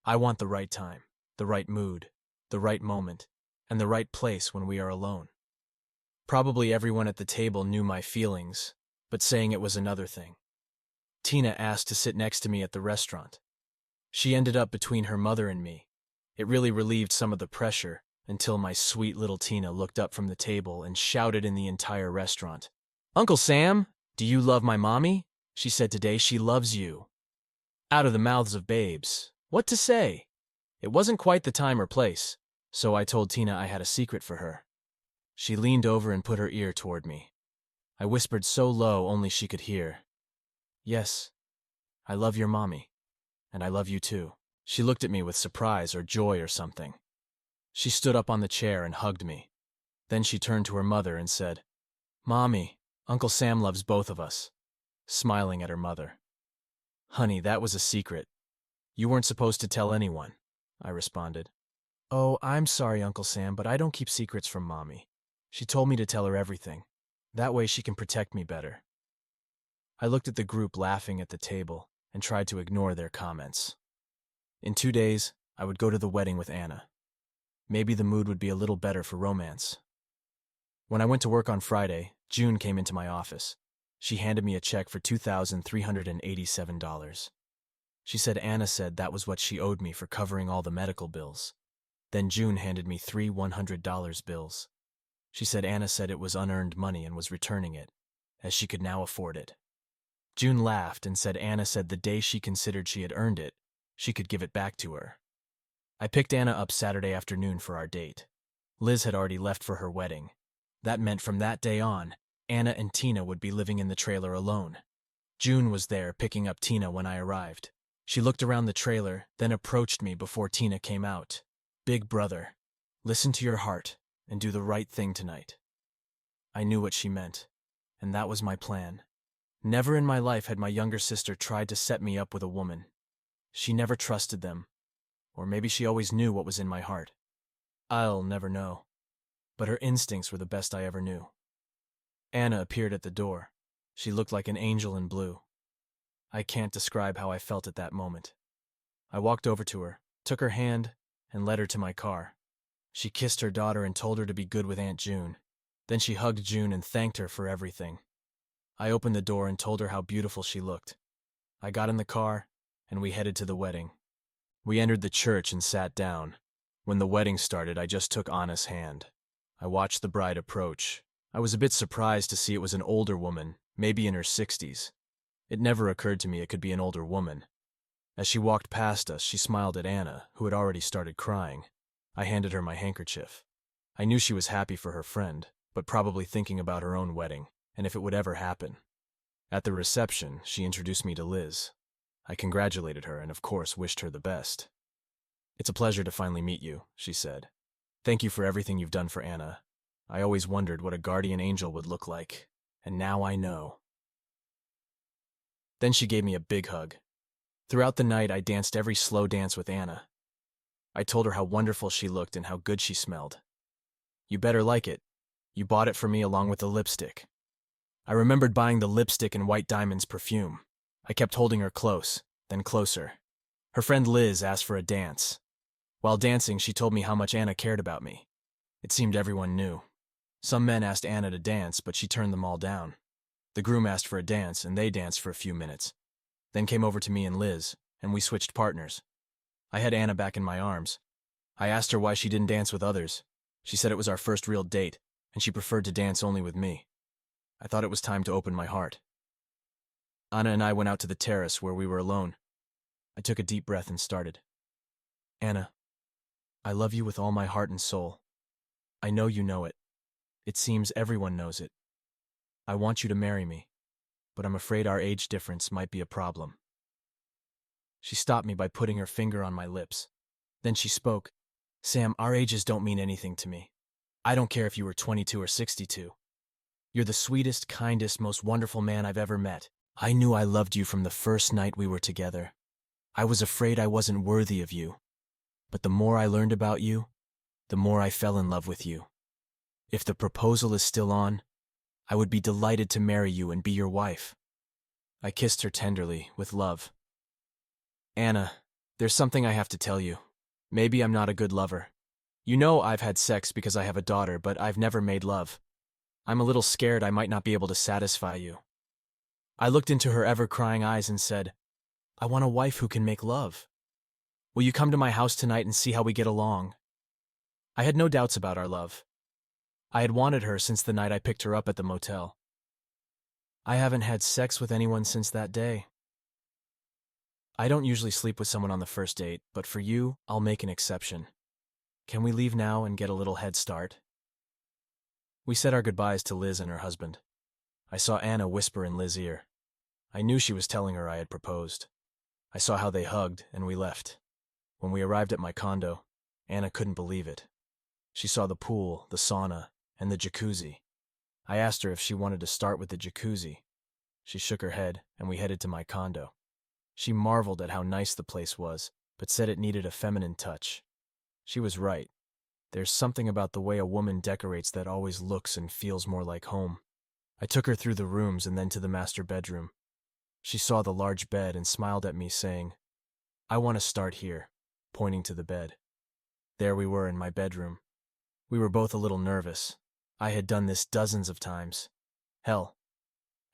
I want the right time, the right mood, the right moment, and the right place when we are alone. Probably everyone at the table knew my feelings, but saying it was another thing. Tina asked to sit next to me at the restaurant. She ended up between her mother and me. It really relieved some of the pressure until my sweet little Tina looked up from the table and shouted in the entire restaurant, Uncle Sam, do you love my mommy? She said today she loves you. Out of the mouths of babes. What to say? It wasn't quite the time or place, so I told Tina I had a secret for her. She leaned over and put her ear toward me. I whispered so low only she could hear. Yes, I love your mommy, and I love you too. She looked at me with surprise or joy or something. She stood up on the chair and hugged me. Then she turned to her mother and said, Mommy, Uncle Sam loves both of us, smiling at her mother. Honey, that was a secret. You weren't supposed to tell anyone, I responded. Oh, I'm sorry, Uncle Sam, but I don't keep secrets from Mommy. She told me to tell her everything. That way she can protect me better. I looked at the group laughing at the table and tried to ignore their comments. In 2 days, I would go to the wedding with Anna. Maybe the mood would be a little better for romance. When I went to work on Friday, June came into my office. She handed me a check for $2,387. She said Anna said that was what she owed me for covering all the medical bills. Then June handed me three $100 bills. She said Anna said it was unearned money and was returning it, as she could now afford it. June laughed and said Anna said the day she considered she had earned it, she could give it back to her. I picked Anna up Saturday afternoon for our date. Liz had already left for her wedding. That meant from that day on, Anna and Tina would be living in the trailer alone. June was there picking up Tina when I arrived. She looked around the trailer, then approached me before Tina came out. Big brother, listen to your heart and do the right thing tonight. I knew what she meant, and that was my plan. Never in my life had my younger sister tried to set me up with a woman. She never trusted them, or maybe she always knew what was in my heart. I'll never know, but her instincts were the best I ever knew. Anna appeared at the door. She looked like an angel in blue. I can't describe how I felt at that moment. I walked over to her, took her hand, and led her to my car. She kissed her daughter and told her to be good with Aunt June. Then she hugged June and thanked her for everything. I opened the door and told her how beautiful she looked. I got in the car, and we headed to the wedding. We entered the church and sat down. When the wedding started, I just took Anna's hand. I watched the bride approach. I was a bit surprised to see it was an older woman, maybe in her 60s. It never occurred to me it could be an older woman. As she walked past us, she smiled at Anna, who had already started crying. I handed her my handkerchief. I knew she was happy for her friend, but probably thinking about her own wedding, and if it would ever happen. At the reception, she introduced me to Liz. I congratulated her and, of course, wished her the best. "It's a pleasure to finally meet you," she said. "Thank you for everything you've done for Anna. I always wondered what a guardian angel would look like, and now I know." Then she gave me a big hug. Throughout the night, I danced every slow dance with Anna. I told her how wonderful she looked and how good she smelled. "You better like it. You bought it for me along with the lipstick." I remembered buying the lipstick and White Diamond's perfume. I kept holding her close, then closer. Her friend Liz asked for a dance. While dancing, she told me how much Anna cared about me. It seemed everyone knew. Some men asked Anna to dance, but she turned them all down. The groom asked for a dance, and they danced for a few minutes. Then came over to me and Liz, and we switched partners. I had Anna back in my arms. I asked her why she didn't dance with others. She said it was our first real date, and she preferred to dance only with me. I thought it was time to open my heart. Anna and I went out to the terrace where we were alone. I took a deep breath and started. "Anna, I love you with all my heart and soul. I know you know it. It seems everyone knows it. I want you to marry me, but I'm afraid our age difference might be a problem." She stopped me by putting her finger on my lips. Then she spoke. "Sam, our ages don't mean anything to me. I don't care if you were 22 or 62. You're the sweetest, kindest, most wonderful man I've ever met. I knew I loved you from the first night we were together. I was afraid I wasn't worthy of you. But the more I learned about you, the more I fell in love with you. If the proposal is still on, I would be delighted to marry you and be your wife." I kissed her tenderly, with love. "Anna, there's something I have to tell you. Maybe I'm not a good lover. You know I've had sex because I have a daughter, but I've never made love. I'm a little scared I might not be able to satisfy you." I looked into her ever-crying eyes and said, "I want a wife who can make love. Will you come to my house tonight and see how we get along?" I had no doubts about our love. I had wanted her since the night I picked her up at the motel. I haven't had sex with anyone since that day. I don't usually sleep with someone on the first date, but for you, I'll make an exception. Can we leave now and get a little head start? We said our goodbyes to Liz and her husband. I saw Anna whisper in Liz's ear. I knew she was telling her I had proposed. I saw how they hugged, and we left. When we arrived at my condo, Anna couldn't believe it. She saw the pool, the sauna, and the jacuzzi. I asked her if she wanted to start with the jacuzzi. She shook her head, and we headed to my condo. She marveled at how nice the place was, but said it needed a feminine touch. She was right. There's something about the way a woman decorates that always looks and feels more like home. I took her through the rooms and then to the master bedroom. She saw the large bed and smiled at me, saying, "I want to start here," pointing to the bed. There we were in my bedroom. We were both a little nervous. I had done this dozens of times. Hell,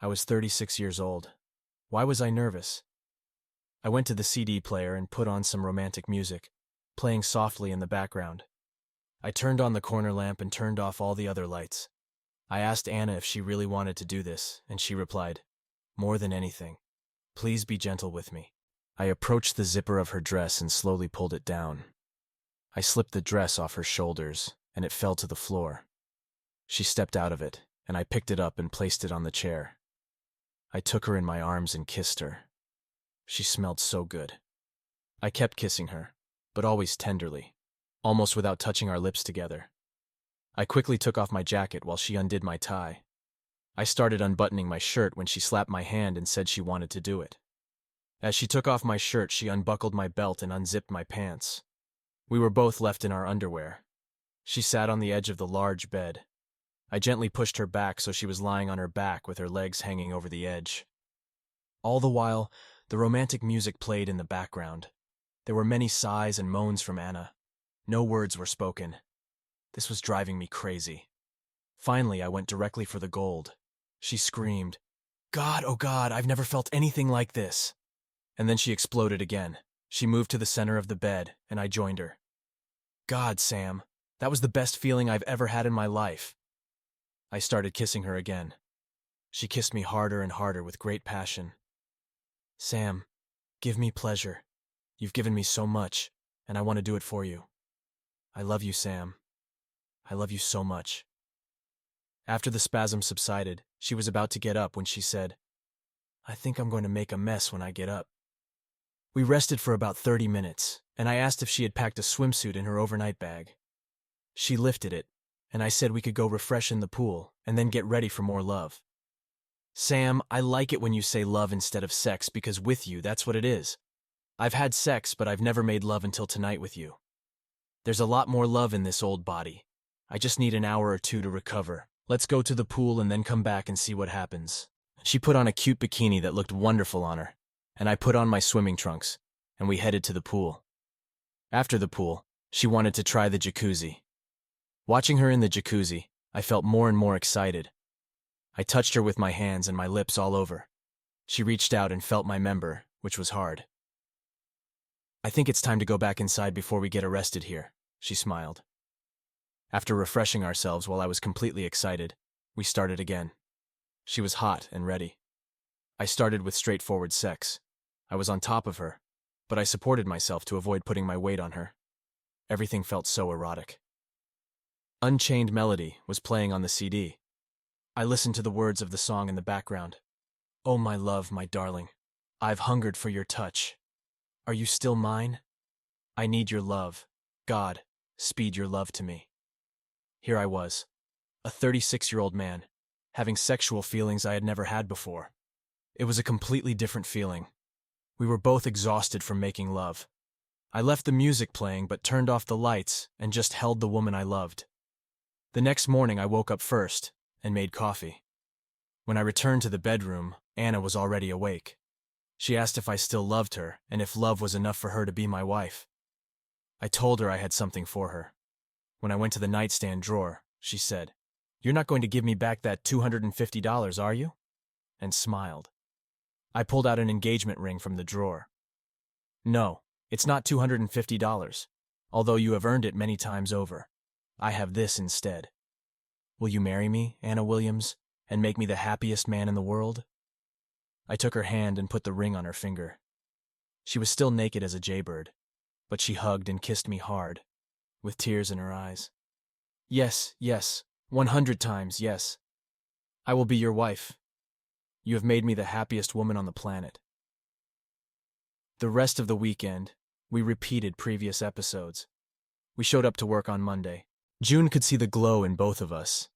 I was 36 years old. Why was I nervous? I went to the CD player and put on some romantic music, playing softly in the background. I turned on the corner lamp and turned off all the other lights. I asked Anna if she really wanted to do this, and she replied, "More than anything, please be gentle with me." I approached the zipper of her dress and slowly pulled it down. I slipped the dress off her shoulders, and it fell to the floor. She stepped out of it, and I picked it up and placed it on the chair. I took her in my arms and kissed her. She smelled so good. I kept kissing her, but always tenderly, almost without touching our lips together. I quickly took off my jacket while she undid my tie. I started unbuttoning my shirt when she slapped my hand and said she wanted to do it. As she took off my shirt, she unbuckled my belt and unzipped my pants. We were both left in our underwear. She sat on the edge of the large bed. I gently pushed her back so she was lying on her back with her legs hanging over the edge. All the while, the romantic music played in the background. There were many sighs and moans from Anna. No words were spoken. This was driving me crazy. Finally, I went directly for the gold. She screamed, "God, oh God, I've never felt anything like this." And then she exploded again. She moved to the center of the bed, and I joined her. God, Sam, that was the best feeling I've ever had in my life. I started kissing her again. She kissed me harder and harder with great passion. "Sam, give me pleasure. You've given me so much, and I want to do it for you. I love you, Sam. I love you so much." After the spasm subsided, she was about to get up when she said, "I think I'm going to make a mess when I get up." We rested for about 30 minutes, and I asked if she had packed a swimsuit in her overnight bag. She lifted it, and I said we could go refresh in the pool and then get ready for more love. "Sam, I like it when you say love instead of sex because with you, that's what it is. I've had sex, but I've never made love until tonight with you. There's a lot more love in this old body. I just need an hour or two to recover. Let's go to the pool and then come back and see what happens." She put on a cute bikini that looked wonderful on her, and I put on my swimming trunks, and we headed to the pool. After the pool, she wanted to try the jacuzzi. Watching her in the jacuzzi, I felt more and more excited. I touched her with my hands and my lips all over. She reached out and felt my member, which was hard. "I think it's time to go back inside before we get arrested here," she smiled. After refreshing ourselves while I was completely excited, we started again. She was hot and ready. I started with straightforward sex. I was on top of her, but I supported myself to avoid putting my weight on her. Everything felt so erotic. Unchained Melody was playing on the CD. I listened to the words of the song in the background. "Oh, my love, my darling, I've hungered for your touch. Are you still mine? I need your love. God, speed your love to me." Here I was, a 36-year-old man, having sexual feelings I had never had before. It was a completely different feeling. We were both exhausted from making love. I left the music playing but turned off the lights and just held the woman I loved. The next morning I woke up first and made coffee. When I returned to the bedroom, Anna was already awake. She asked if I still loved her and if love was enough for her to be my wife. I told her I had something for her. When I went to the nightstand drawer, she said, "You're not going to give me back that $250, are you?" and smiled. I pulled out an engagement ring from the drawer. "No, it's not $250, although you have earned it many times over. I have this instead. Will you marry me, Anna Williams, and make me the happiest man in the world?" I took her hand and put the ring on her finger. She was still naked as a jaybird, but she hugged and kissed me hard, with tears in her eyes. "Yes, yes, 100 times yes. I will be your wife. You have made me the happiest woman on the planet." The rest of the weekend, we repeated previous episodes. We showed up to work on Monday. June could see the glow in both of us.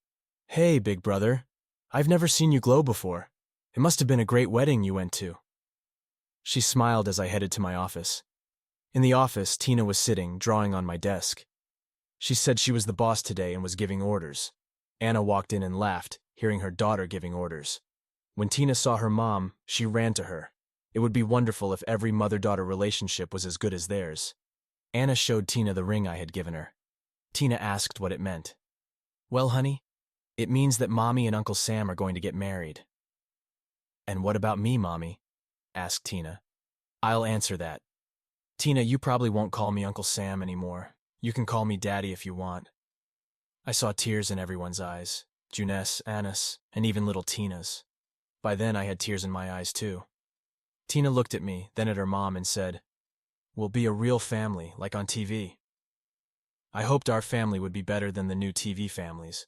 "Hey, big brother. I've never seen you glow before. It must have been a great wedding you went to." She smiled as I headed to my office. In the office, Tina was sitting, drawing on my desk. She said she was the boss today and was giving orders. Anna walked in and laughed, hearing her daughter giving orders. When Tina saw her mom, she ran to her. It would be wonderful if every mother-daughter relationship was as good as theirs. Anna showed Tina the ring I had given her. Tina asked what it meant. Well, honey, it means that Mommy and Uncle Sam are going to get married. And what about me, Mommy? Asked Tina. I'll answer that. Tina, you probably won't call me Uncle Sam anymore. You can call me Daddy if you want. I saw tears in everyone's eyes, Juness, Anna's, and even little Tina's. By then I had tears in my eyes too. Tina looked at me, then at her mom and said, We'll be a real family, like on TV. I hoped our family would be better than the new TV families.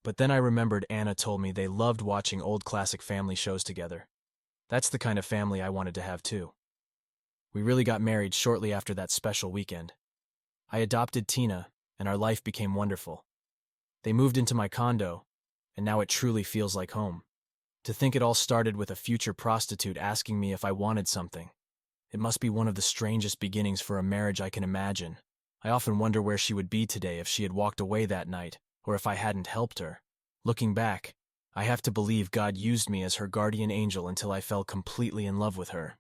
But then I remembered Anna told me they loved watching old classic family shows together. That's the kind of family I wanted to have too. We really got married shortly after that special weekend. I adopted Tina, and our life became wonderful. They moved into my condo, and now it truly feels like home. To think it all started with a future prostitute asking me if I wanted something. It must be one of the strangest beginnings for a marriage I can imagine. I often wonder where she would be today if she had walked away that night, or if I hadn't helped her. Looking back, I have to believe God used me as her guardian angel until I fell completely in love with her.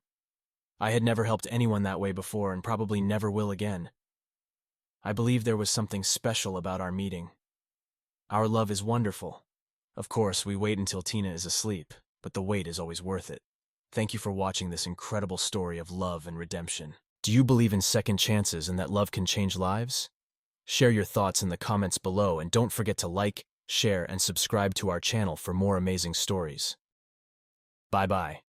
I had never helped anyone that way before and probably never will again. I believe there was something special about our meeting. Our love is wonderful. Of course, we wait until Tina is asleep, but the wait is always worth it. Thank you for watching this incredible story of love and redemption. Do you believe in second chances and that love can change lives? Share your thoughts in the comments below and don't forget to like, share, and subscribe to our channel for more amazing stories. Bye-bye.